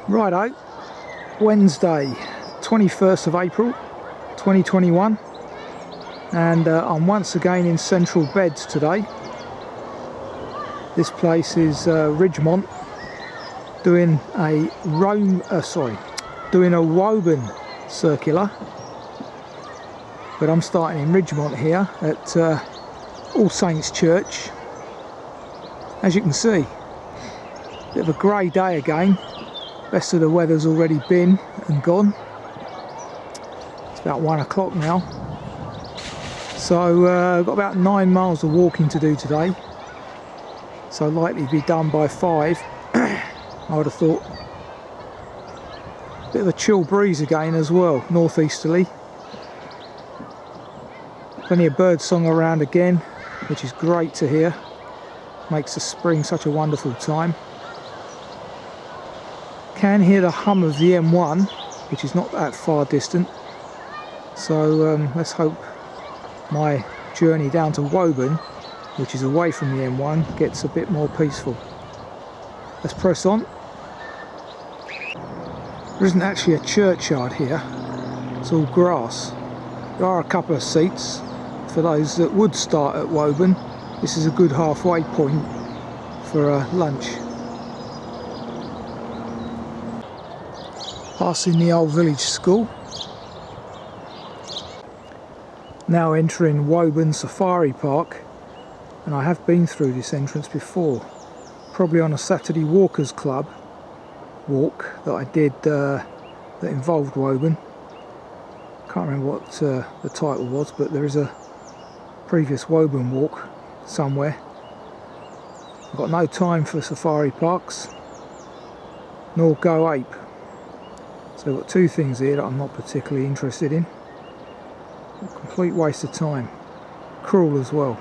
Righto, Wednesday 21st of April 2021, and I'm once again in Central Beds today. This place is Ridgmont, doing a Woburn Circular, but I'm starting in Ridgmont here at All Saints Church. As you can see, bit of a grey day again. Best of the weather's already been and gone. It's about 1 o'clock now, so I've got about 9 miles of walking to do today, so likely to be done by 5. I would have thought. Bit of a chill breeze again as well, northeasterly. Plenty of bird song around again, which is great to hear. Makes the spring such a wonderful time. Can hear the hum of the M1, which is not that far distant, so let's hope my journey down to Woburn, which is away from the M1, gets a bit more peaceful. Let's press on. There isn't actually a churchyard here, it's all grass. There are a couple of seats for those that would start at Woburn. This is a good halfway point for lunch. Passing the old village school. Now entering Woburn Safari Park, and I have been through this entrance before, probably on a Saturday Walkers Club walk that I did that involved Woburn. Can't remember what the title was, but there is a previous Woburn walk somewhere. I've got no time for safari parks, nor go ape. So I've got 2 things here that I'm not particularly interested in. A complete waste of time. Cruel as well.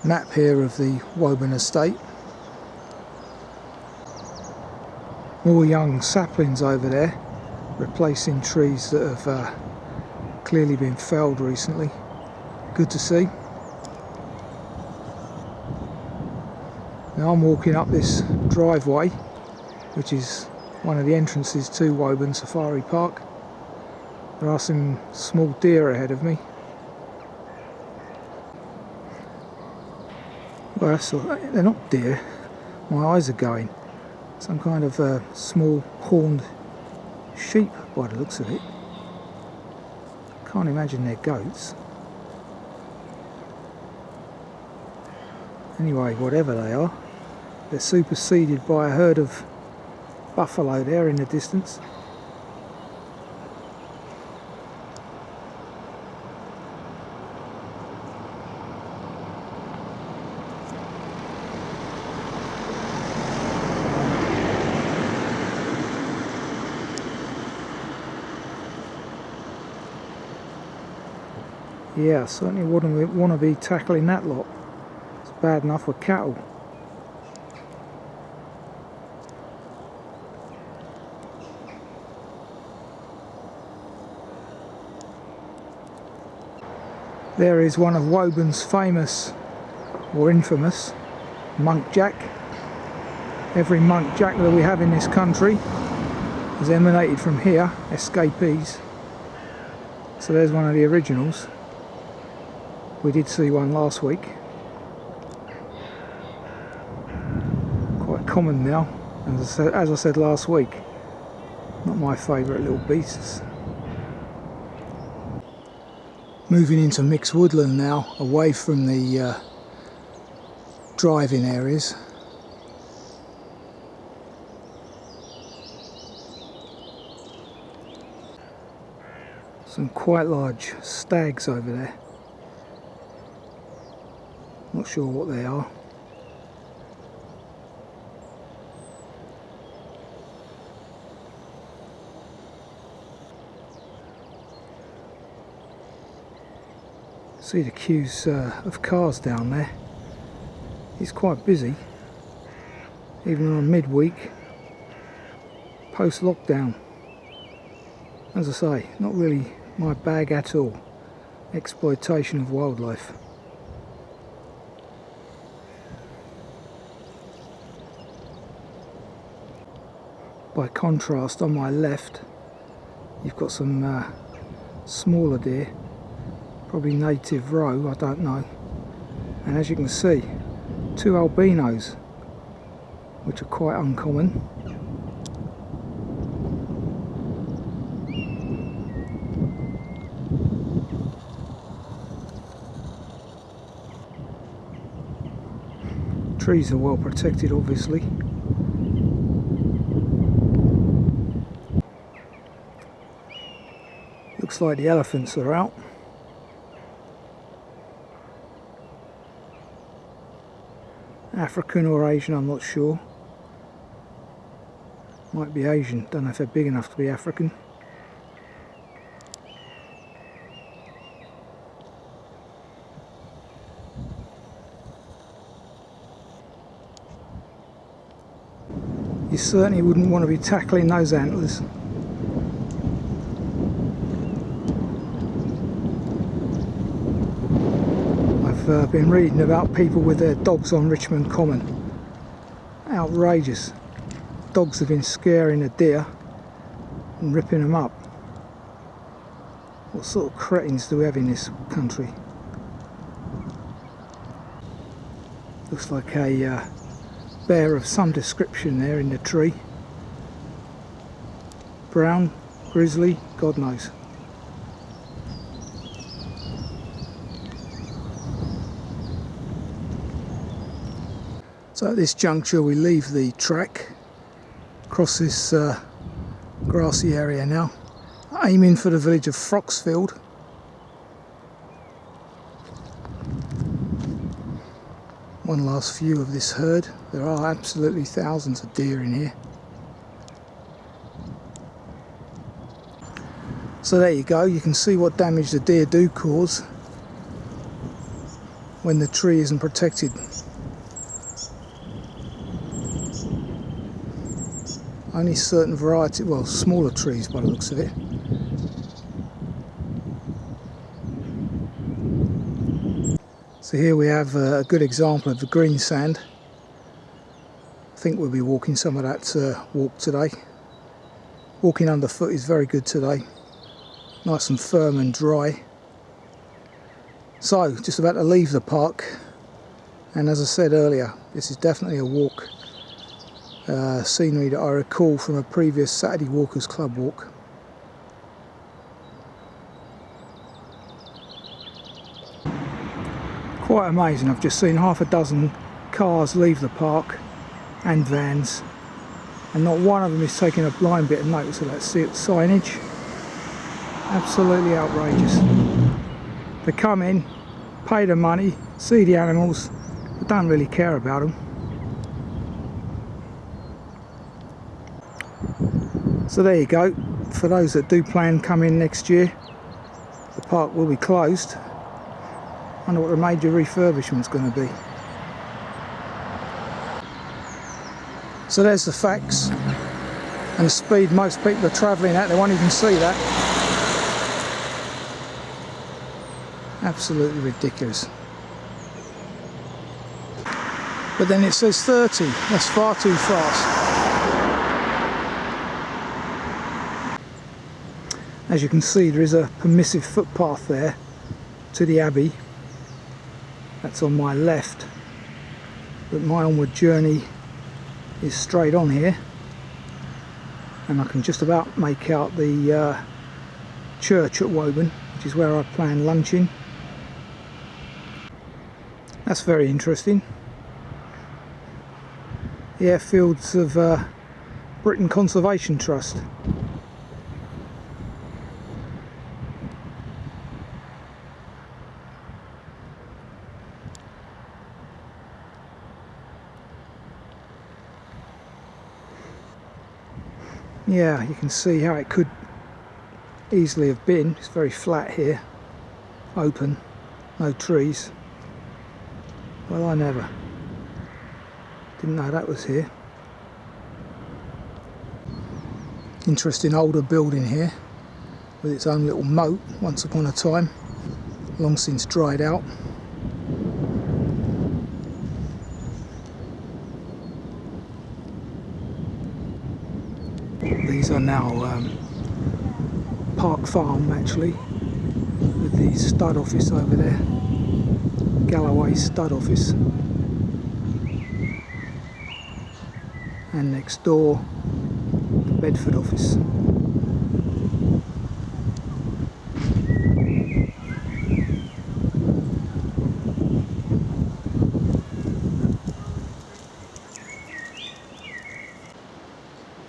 Map here of the Woburn estate. More young saplings over there, replacing trees that have clearly been felled recently. Good to see. Now I'm walking up this driveway, which is one of the entrances to Woburn Safari Park. There are some small deer ahead of me. Well, they're not deer. My eyes are going. Some kind of small horned sheep by the looks of it. Can't imagine they're goats. Anyway, whatever they are, they're superseded by a herd of buffalo there in the distance. Yeah, certainly wouldn't want to be tackling that lot. It's bad enough with cattle. There is one of Woburn's famous, or infamous, monk jack. Every monk jack that we have in this country has emanated from here, escapees. So there's one of the originals. We did see one last week. Quite common now, as I said last week. Not my favourite little beasts. Moving into mixed woodland now, away from the driving areas. Some quite large stags over there. Not sure what they are. See the queues of cars down there. It's quite busy, even on midweek, post-lockdown. As I say, not really my bag at all. Exploitation of wildlife. By contrast, on my left you've got some smaller deer, probably native roe, I don't know, and as you can see, 2 albinos, which are quite uncommon. Trees are well protected, obviously. Looks like the elephants are out. African or Asian, I'm not sure. Might be Asian, don't know if they're big enough to be African. You certainly wouldn't want to be tackling those antlers. I've been reading about people with their dogs on Ridgmont Common. Outrageous. Dogs have been scaring a deer and ripping them up. What sort of cretins do we have in this country? Looks like a bear of some description there in the tree. Brown, grizzly, God knows. So at this juncture we leave the track, across this grassy area now, aiming for the village of Froxfield. One last view of this herd. There are absolutely thousands of deer in here. So there you go, you can see what damage the deer do cause when the tree isn't protected. Only certain variety, well, smaller trees by the looks of it. So here we have a good example of the greensand. I think we'll be walking some of that walk today. Walking underfoot is very good today. Nice and firm and dry. So, just about to leave the park. And as I said earlier, this is definitely a walk. Scenery that I recall from a previous Saturday Walkers Club walk. Quite amazing, I've just seen half a dozen cars leave the park and vans, and not one of them is taking a blind bit of notice of that signage. Absolutely outrageous. They come in, pay the money, see the animals, but don't really care about them. So there you go, for those that do plan to come in next year, the park will be closed. I wonder what the major refurbishment's going to be. So there's the facts and the speed most people are travelling at. They won't even see that. Absolutely ridiculous. But then it says 30, that's far too fast. As you can see, there is a permissive footpath there to the Abbey. That's on my left, but my onward journey is straight on here, and I can just about make out the church at Woburn, which is where I plan lunching. That's very interesting. The airfields of Britain Conservation Trust. Yeah, you can see how it could easily have been. It's very flat here, open, no trees. Well, I never. Didn't know that was here. Interesting older building here with its own little moat once upon a time, long since dried out. These are now Park Farm actually, with the stud office over there, Galloway stud office, and next door the Bedford office.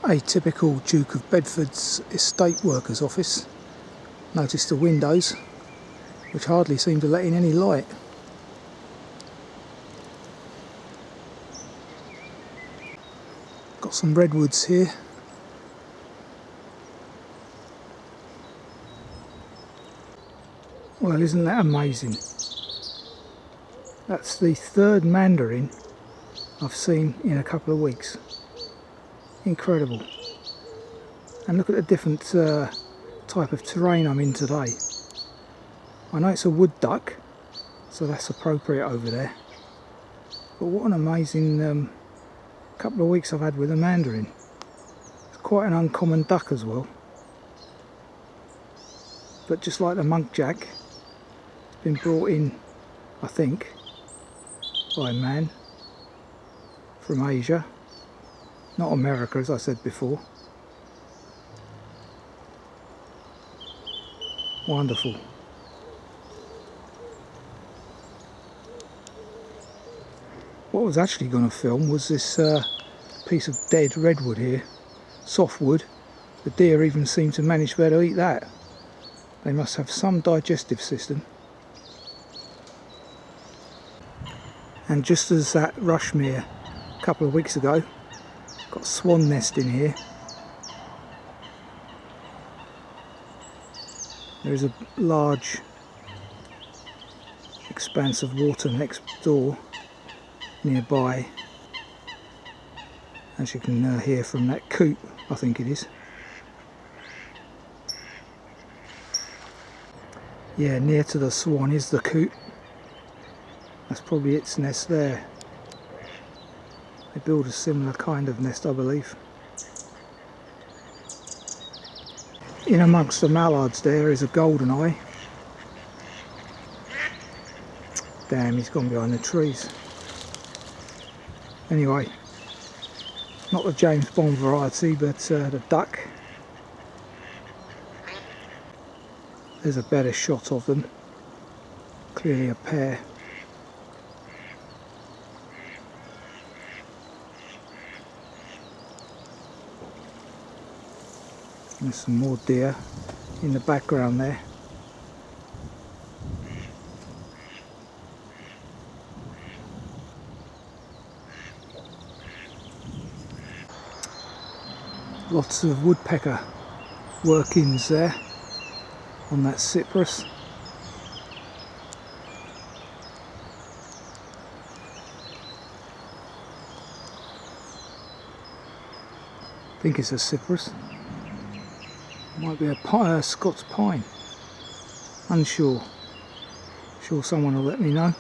A typical Duke of Bedford's estate workers office. Notice the windows, which hardly seem to let in any light. Got some redwoods here. Well, isn't that amazing? That's the third mandarin I've seen in a couple of weeks. Incredible. And look at the different type of terrain I'm in today. I know it's a wood duck, so that's appropriate over there. But what an amazing couple of weeks I've had with a mandarin. It's quite an uncommon duck as well. But just like the monkjack, it's been brought in, I think, by a man from Asia. Not America, as I said before. Wonderful. What I was actually going to film was this piece of dead redwood here, softwood. The deer even seem to manage to be able to eat that. They must have some digestive system. And just as that rushmere a couple of weeks ago, got a swan nest in here. There is a large expanse of water next door nearby, as you can hear from that coot, I think it is. Yeah, near to the swan is the coot. That's probably its nest there. They build a similar kind of nest, I believe. In amongst the mallards there is a goldeneye. Damn, he's gone behind the trees. Anyway, not the James Bond variety, but the duck. There's a better shot of them. Clearly a pair. There's some more deer in the background there. Lots of woodpecker workings there on that cypress. I think it's a cypress. Might be a Scots pine. Unsure. Sure someone will let me know.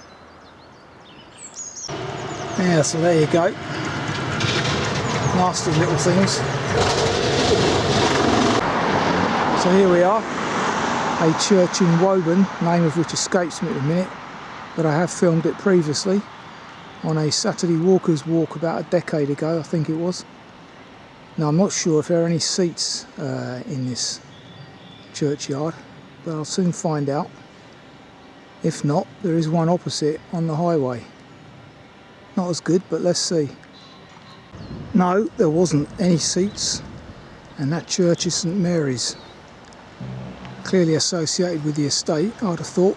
Yeah, so there you go. Nasty little things. So here we are. A church in Woburn, name of which escapes me at the minute, but I have filmed it previously on a Saturday walkers walk about a decade ago, I think it was. Now I'm not sure if there are any seats in this churchyard, but I'll soon find out. If not, there is one opposite on the highway. Not as good, but let's see. No, there wasn't any seats, and that church is St Mary's. Clearly associated with the estate, I'd have thought.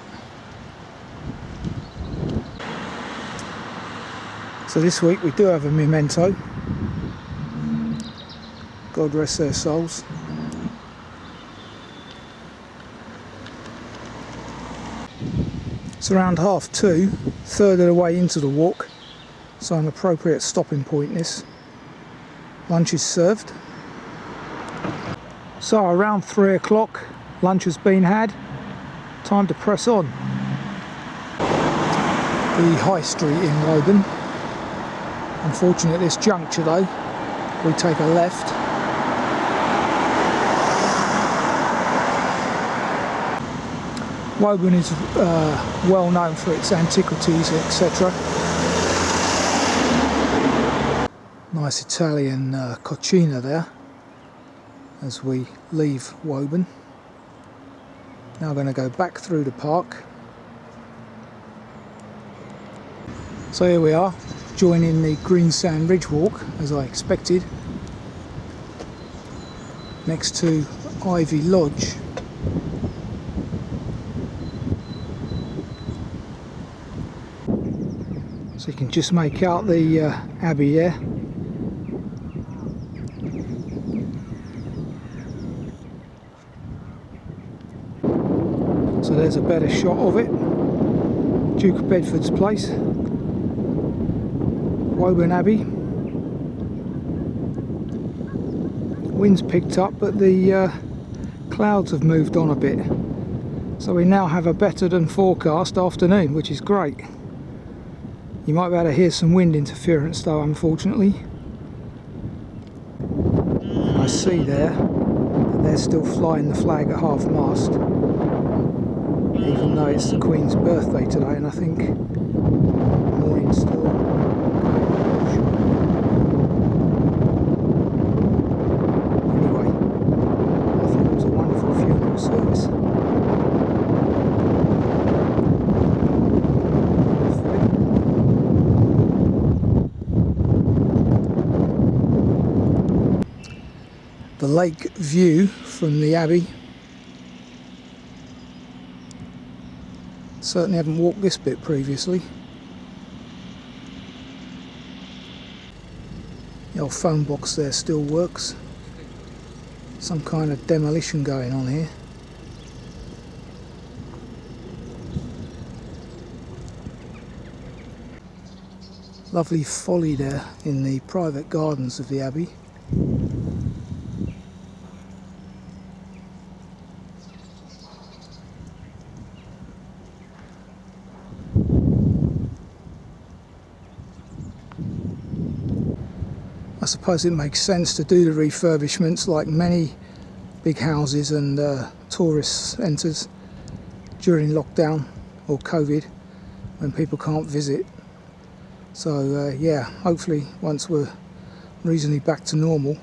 So this week we do have a memento. God rest their souls. It's around 2:30, third of the way into the walk, so an appropriate stopping point this. Lunch is served. So around 3 o'clock, lunch has been had. Time to press on. The High Street in Woburn. Unfortunately at this juncture though, we take a left. Woburn is well known for its antiquities, etc. Nice Italian cucina there as we leave Woburn. Now I'm going to go back through the park. So here we are, joining the Greensand Ridge Walk as I expected, next to Ivy Lodge. So you can just make out the Abbey there. So there's a better shot of it. Duke of Bedford's place. Woburn Abbey. Wind's picked up, but the clouds have moved on a bit. So we now have a better than forecast afternoon, which is great. You might be able to hear some wind interference though, unfortunately. And I see there that they're still flying the flag at half mast, even though it's the Queen's birthday today, and I think the morning's still going on. Anyway, I thought it was a wonderful funeral service. The lake view from the Abbey. Certainly haven't walked this bit previously. The old phone box there still works. Some kind of demolition going on here. Lovely folly there in the private gardens of the Abbey. I suppose it makes sense to do the refurbishments like many big houses and tourist centres during lockdown or COVID when people can't visit. So yeah, hopefully once we're reasonably back to normal,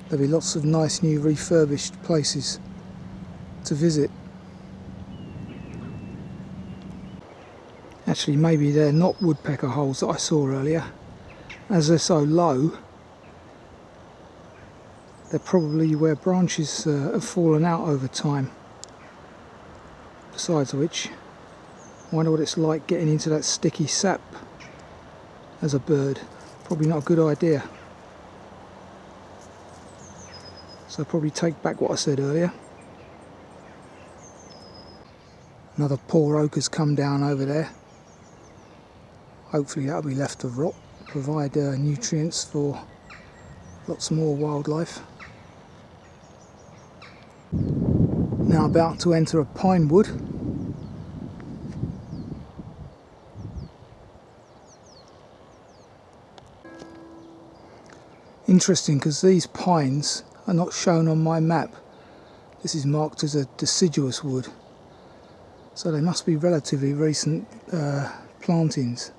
there'll be lots of nice new refurbished places to visit. Actually, maybe they're not woodpecker holes that I saw earlier. As they're so low, they're probably where branches have fallen out over time. Besides which, I wonder what it's like getting into that sticky sap as a bird. Probably not a good idea. So I'll probably take back what I said earlier. Another poor oak has come down over there. Hopefully that'll be left to rot, provide nutrients for lots more wildlife. Now about to enter a pine wood. Interesting, because these pines are not shown on my map. This is marked as a deciduous wood, so they must be relatively recent plantings.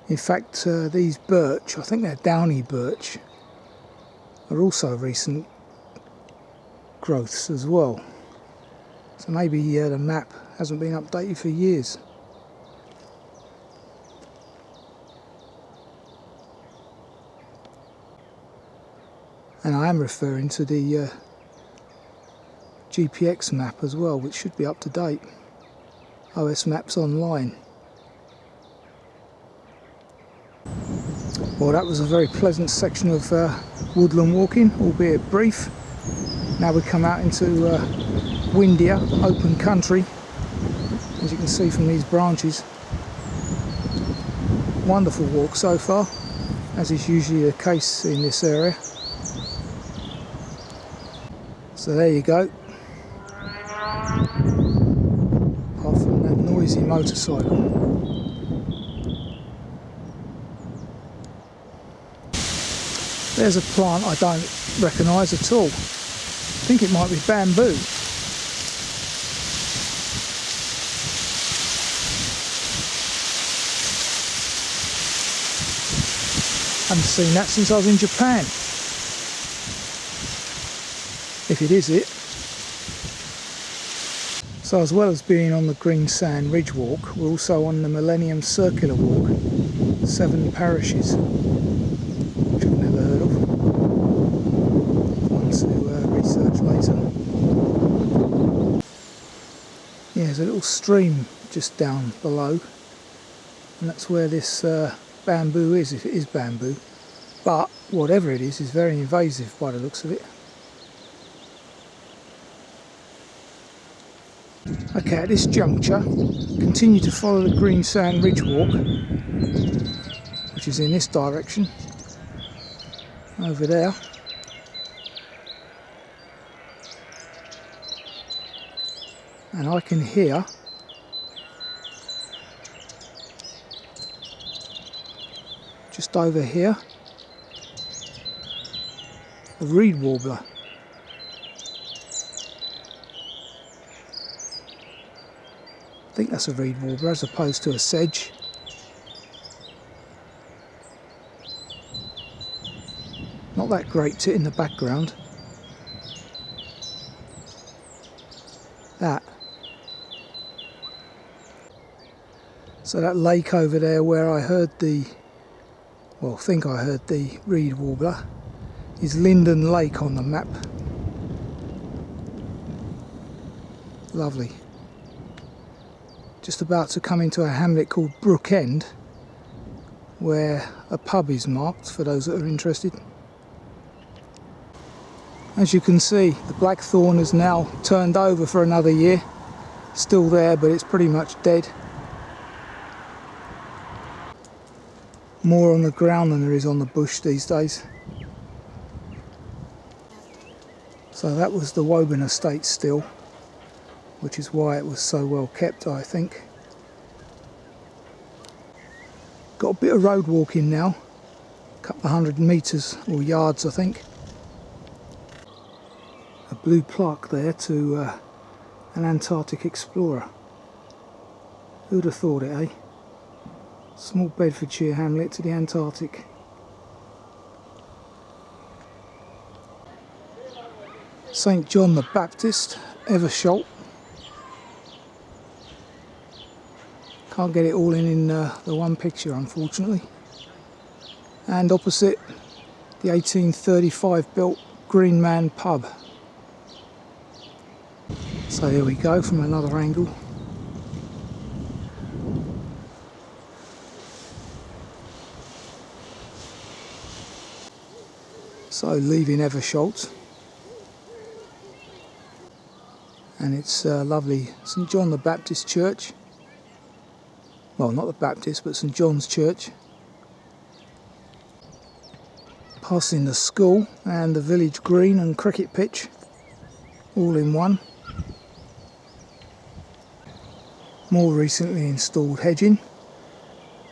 In fact, these birch, I think they're downy birch, are also recent growths as well. So maybe the map hasn't been updated for years. And I am referring to the GPX map as well, which should be up to date. OS Maps Online. Well, that was a very pleasant section of woodland walking, albeit brief. Now we come out into windier, open country, as you can see from these branches. Wonderful walk so far, as is usually the case in this area. So there you go. Apart from that noisy motorcycle. There's a plant I don't recognise at all. think it might be bamboo. Haven't seen that since I was in Japan. If it is it. So as well as being on the Greensand Ridge Walk, we're also on the Millennium Circular Walk, 7 parishes, which I've never heard of. One to research later. Yeah, there's a little stream just down below, and that's where this bamboo is, if it is bamboo. But whatever it is very invasive by the looks of it. Okay, at this juncture, continue to follow the Greensand Ridge Walk, which is in this direction, over there. And I can hear just over here a reed warbler. I think that's a reed warbler as opposed to a sedge. Not that great in the background. That. So that lake over there where I heard the, well, think I heard the reed warbler, is Linden Lake on the map. Lovely. Just about to come into a hamlet called Brook End, where a pub is marked for those that are interested. As you can see, the blackthorn has now turned over for another year. Still there, but it's pretty much dead. More on the ground than there is on the bush these days. So that was the Woburn estate still, which is why it was so well kept, I think. Got a bit of road walking now, a couple of 100 metres or yards I think. A blue plaque there to an Antarctic explorer. Who'd have thought it, eh? Small Bedfordshire hamlet to the Antarctic. St John the Baptist, Eversholt. Can't get it all in the one picture, unfortunately. And opposite, the 1835 built Green Man pub. So here we go from another angle. So leaving Eversholt, and it's lovely St John the Baptist Church. Well, not the Baptist, but St John's Church. Passing the school and the village green and cricket pitch, all in one. More recently installed hedging,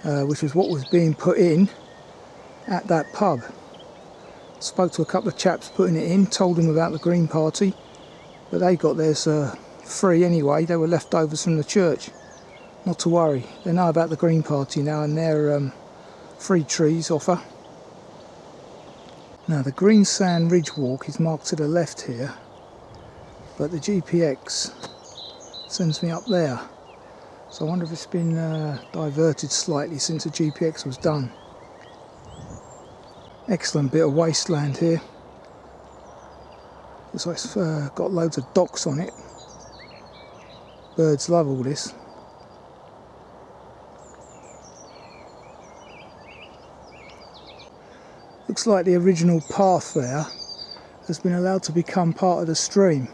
which was what was being put in at that pub. Spoke to a couple of chaps putting it in, told them about the Green Party, but they got theirs free anyway. They were leftovers from the church. Not to worry, they know about the Green Party now and their free trees offer. Now the Greensand Ridge Walk is marked to the left here, but the GPX sends me up there. So I wonder if it's been diverted slightly since the GPX was done. Excellent bit of wasteland here. Looks like it's got loads of docks on it. Birds love all this. Looks like the original path there has been allowed to become part of the stream.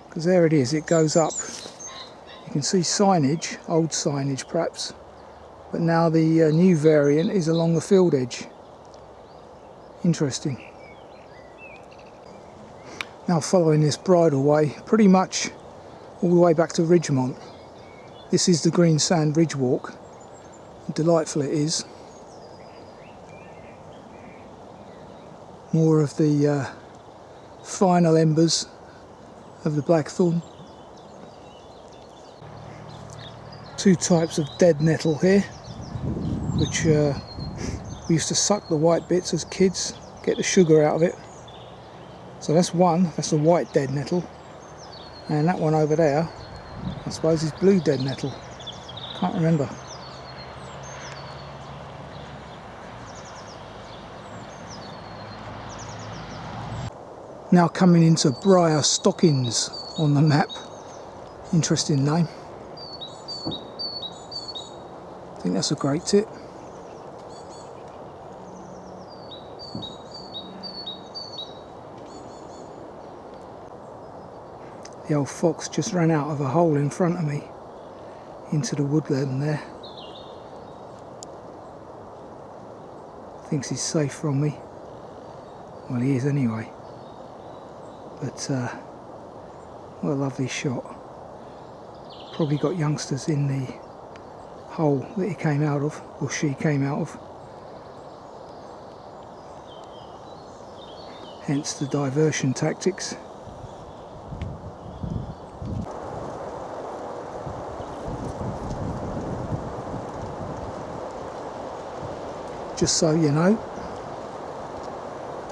Because there it is, it goes up. You can see signage, old signage perhaps, but now the new variant is along the field edge. Interesting. Now following this bridleway pretty much all the way back to Ridgmont. This is the Greensand Ridge Walk. Delightful it is. More of the final embers of the blackthorn. Two types of dead nettle here, which we used to suck the white bits as kids, get the sugar out of it. So that's one, that's the white dead nettle, and that one over there I suppose is blue dead nettle, can't remember. Now coming into Briar Stockings on the map, interesting name. I think that's a great tip. The old fox just ran out of a hole in front of me into the woodland there. Thinks he's safe from me. Well, he is anyway. But what a lovely shot. Probably got youngsters in the hole that he came out of, or she came out of. Hence the diversion tactics. Just so you know,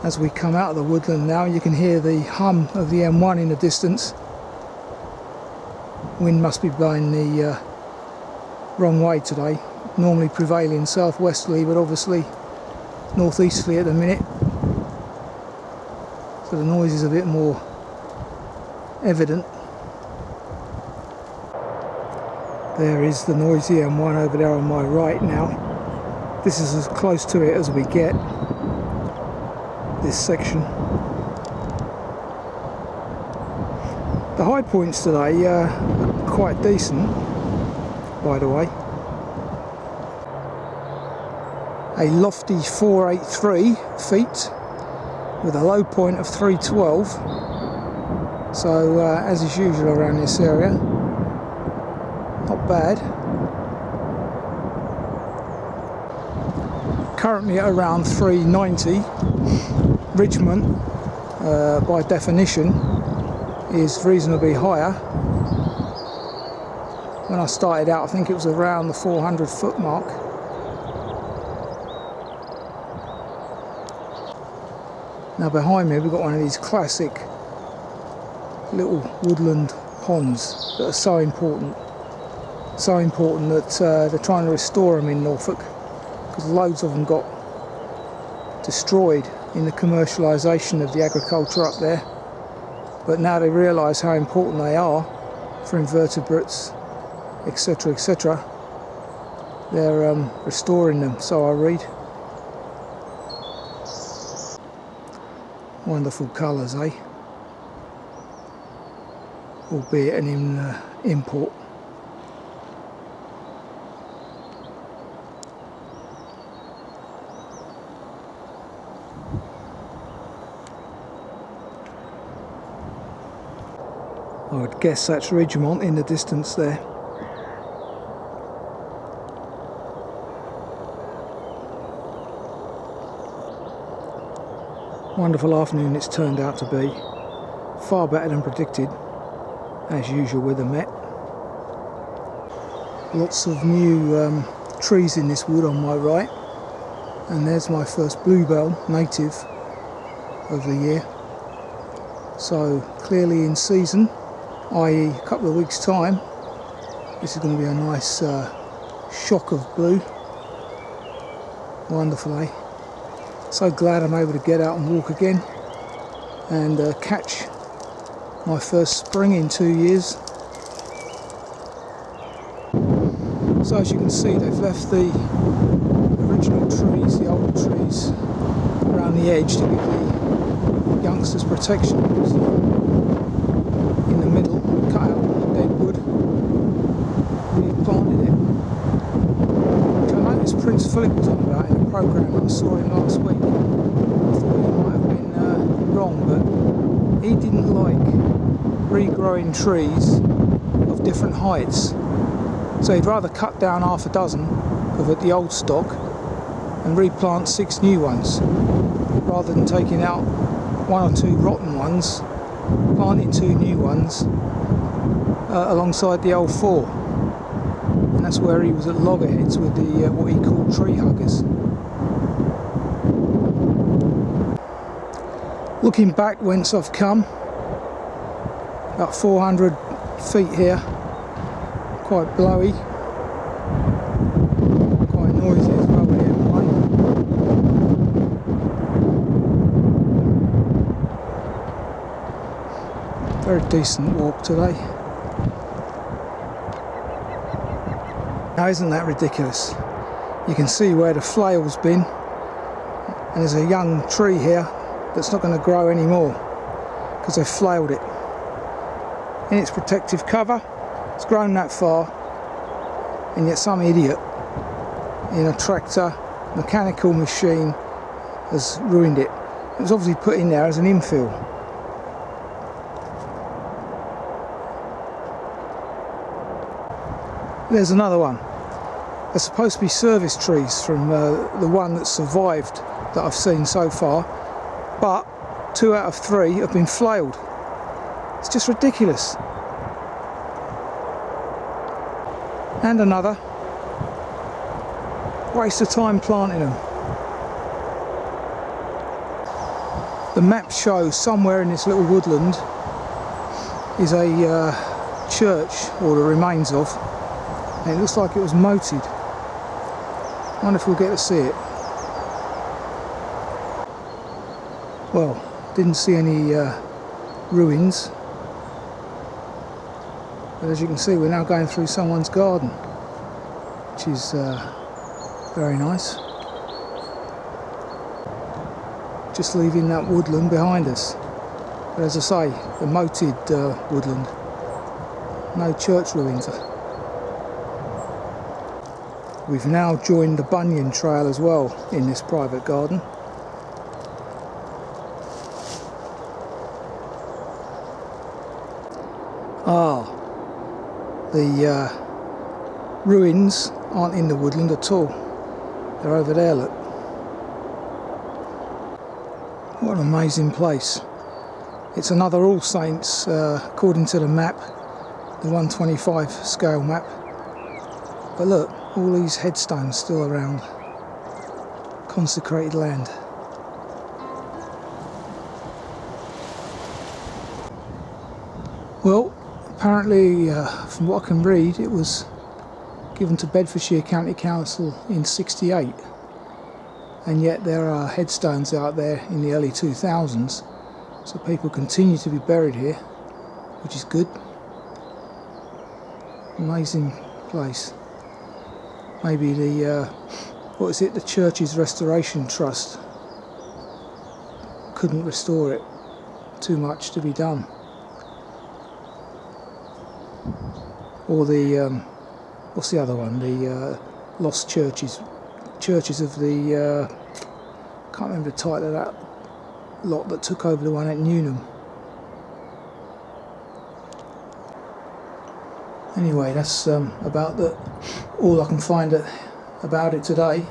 as we come out of the woodland now, you can hear the hum of the M1 in the distance. Wind must be blowing the wrong way today, normally prevailing southwesterly, but obviously northeasterly at the minute, so the noise is a bit more evident. There is the noisy M1 over there on my right now. This is as close to it as we get, this section. The high points today are quite decent, by the way. A lofty 483 feet with a low point of 312. So as is usual around this area, not bad. Currently at around 390. Ridgmont, by definition, is reasonably higher. When I started out, I think it was around the 400 foot mark. Now behind me we've got one of these classic little woodland ponds that are so important. So important that they're trying to restore them in Norfolk, because loads of them got destroyed in the commercialisation of the agriculture up there. But now they realise how important they are for invertebrates, etc, etc. They're restoring them, so I read. Wonderful colours, eh? Albeit an import. I would guess that's Ridgmont in the distance there. Wonderful afternoon it's turned out to be. Far better than predicted, as usual with the Met. Lots of new trees in this wood on my right, and there's my first bluebell native of the year. So clearly in season, i.e. a couple of weeks time, this is going to be a nice shock of blue. Wonderful, eh? So glad I'm able to get out and walk again and catch my first spring in 2 years. So as you can see, they've left the original trees, the old trees, around the edge to give the youngsters protection. In the middle, cut out the dead wood, replanted it. Which I noticed Prince Philip was on about in a programme I saw him last week. I thought he might have been wrong, but he didn't like regrowing trees of different heights. So he'd rather cut down half a dozen of the old stock and replant 6 new ones, rather than taking out one or two rotten ones, planting two new ones alongside the old four. And that's where he was at loggerheads with the what he called tree huggers. Looking back whence I've come, about 400 feet here, quite blowy, quite noisy as well with the M1. Very decent walk today. Now isn't that ridiculous? You can see where the flail's been, and there's a young tree here that's not going to grow anymore because they've flailed it. In its protective cover, it's grown that far, and yet some idiot in a tractor, mechanical machine, has ruined it. It was obviously put in there as an infill. There's another one. They're supposed to be service trees from the one that survived that I've seen so far, but 2 out of 3 have been flailed. It's just ridiculous. And another. Waste of time planting them. The map shows somewhere in this little woodland is a church, or the remains of, and it looks like it was moated. I wonder if we'll get to see it. Well, didn't see any ruins, but as you can see, we're now going through someone's garden, which is very nice. Just leaving that woodland behind us, but as I say, the moated woodland, no church ruins. We've now joined the Bunyan Trail as well in this private garden. The ruins aren't in the woodland at all. They're over there, look. What an amazing place. It's another All Saints, according to the map, the 125 scale map. But look, all these headstones still around. Consecrated land. Well, apparently, from what I can read, it was given to Bedfordshire County Council in '68, and yet there are headstones out there in the early 2000s, so people continue to be buried here, which is good. Amazing place. Maybe the what is it? The Church's Restoration Trust couldn't restore it. Too much to be done. Or the what's the other one? The lost churches of the can't remember the title of that lot that took over the one at Newnham. Anyway, that's about all I can find about it today.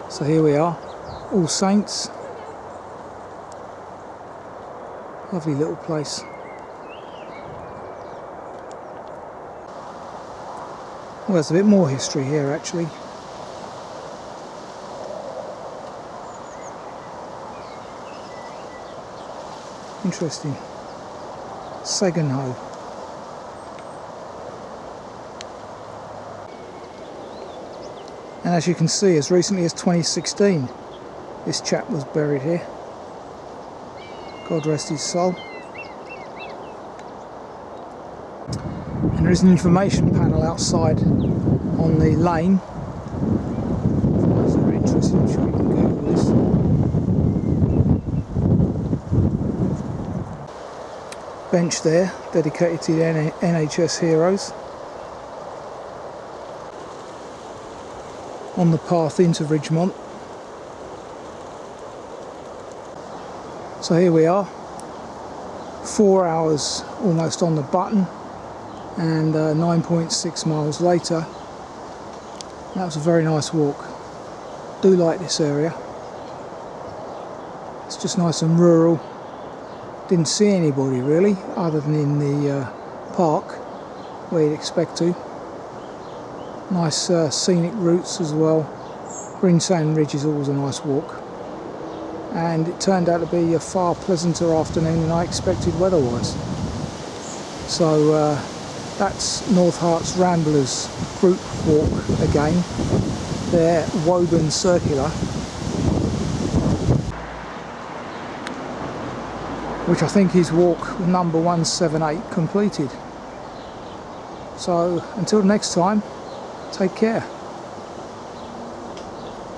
So here we are, All Saints. Lovely little place. Well, there's a bit more history here actually. Interesting. Saganho. And as you can see, as recently as 2016, this chap was buried here. God rest his soul. And there is an information panel outside on the lane. If you guys are interested, I'm sure you can Google this. Bench there, dedicated to the NHS heroes. On the path into Ridgmont. So here we are, 4 hours almost on the button, and 9.6 miles later. That was a very nice walk. Do like this area. It's just nice and rural. Didn't see anybody really, other than in the park, where you'd expect to. Nice scenic routes as well. Greensand Ridge is always a nice walk. And it turned out to be a far pleasanter afternoon than I expected weather-wise. So that's North Herts Ramblers Group walk again. They're Woburn Circular, which I think is walk number 178 completed. So until next time, take care.